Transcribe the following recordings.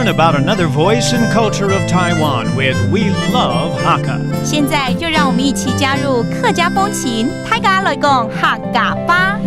about another voice and culture of Taiwan with We Love Hakka. 现在就让我们一起加入客家风情，大家来讲客家吧。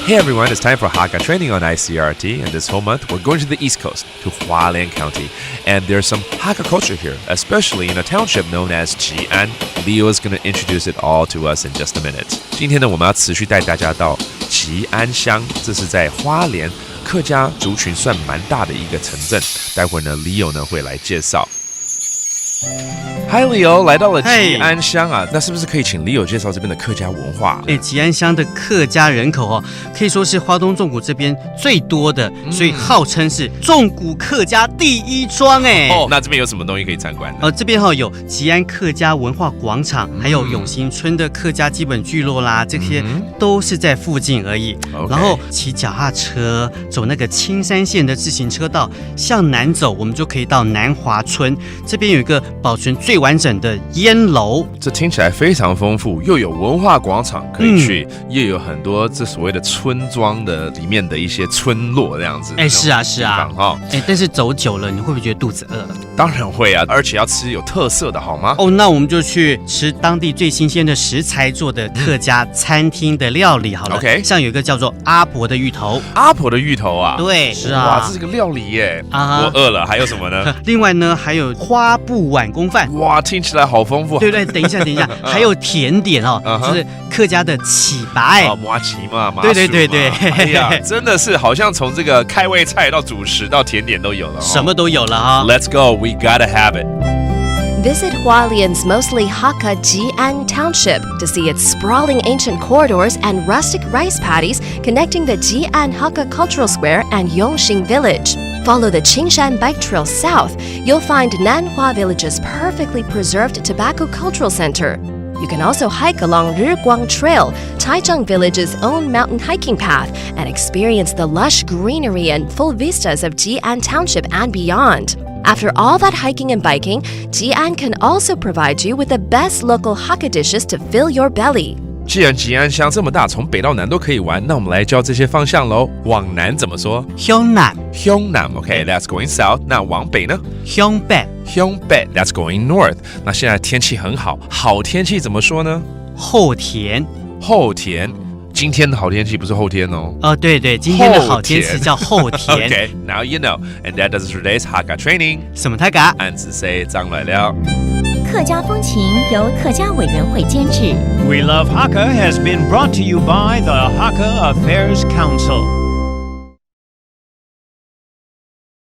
Hey everyone, it's time for Hakka training on ICRT, and this whole month we're going to the East Coast, to Hualien County, and there's some Hakka culture here, especially in a township known as Jian. Leo is going to introduce it all to us in just a minute. 今天呢，我们要持续带大家到吉安乡，这是在花莲客家族群算蛮大的一个城镇，待会儿呢 Leo 呢会来介绍。Hi Leo， 来到了吉安乡啊，那是不是可以请 Leo 介绍这边的客家文化？吉安乡的客家人口可以说是花东纵谷这边最多的，所以号称是纵谷客家第一庄那这边有什么东西可以参观这边有吉安客家文化广场，还有永兴村的客家基本聚落啦，这些都是在附近而已。然后骑脚踏车走那个青山线的自行车道，向南走，我们就可以到南华村，这边有一个保存最完整的烟楼，这听起来非常丰富，又有文化广场可以去，又有很多这所谓的村庄的里面的一些村落这样子。是啊，但是走久了，你会不会觉得肚子饿了？当然会啊，而且要吃有特色的好吗？那我们就去吃当地最新鲜的食材做的客家餐厅的料理好了。OK， 像有一个叫做阿婆的芋头。阿婆的芋头啊？对，是啊。哇，这是个料理耶！我饿了，还有什么呢？另外呢，还有花布碗公饭。哇，听起来好丰富。对，等一下，还有甜点就是客家的起白。麻糬嘛，麻薯嘛。对。哎呀，真的是好像从这个开胃菜到主食到甜点都有了。什么都有了Let's go, we gotta have it. Visit Hualien's mostly Hakka Jian Township to see its sprawling ancient corridors and rustic rice paddies connecting the Jian Hakka Cultural Square and Yongxing Village. Follow the Qingshan Bike Trail south. You'll find Nanhua Village's perfectly preserved tobacco cultural center. You can also hike along Riguang Trail, Taichung Village's own mountain hiking path, and experience the lush greenery and full vistas of Jian Township and beyond. After all that hiking and biking, Jian can also provide you with the best local Hakka dishes to fill your belly. 既然吉安乡这么大，从北到南都可以玩，那我们来教这些方向喽。往南怎么说？向南。OK, that's going south. 那往北呢？向北。That's going north. 那现在天气很好，好天气怎么说呢？后天。今天的好天气不是后天哦。对，今天的好天气叫后天。Okay, now you know. And that does today's Hakka training. 什么Hakka？俺只say张来了。客家风情由客家委员会监制。We Love Hakka has been brought to you by the Hakka Affairs Council.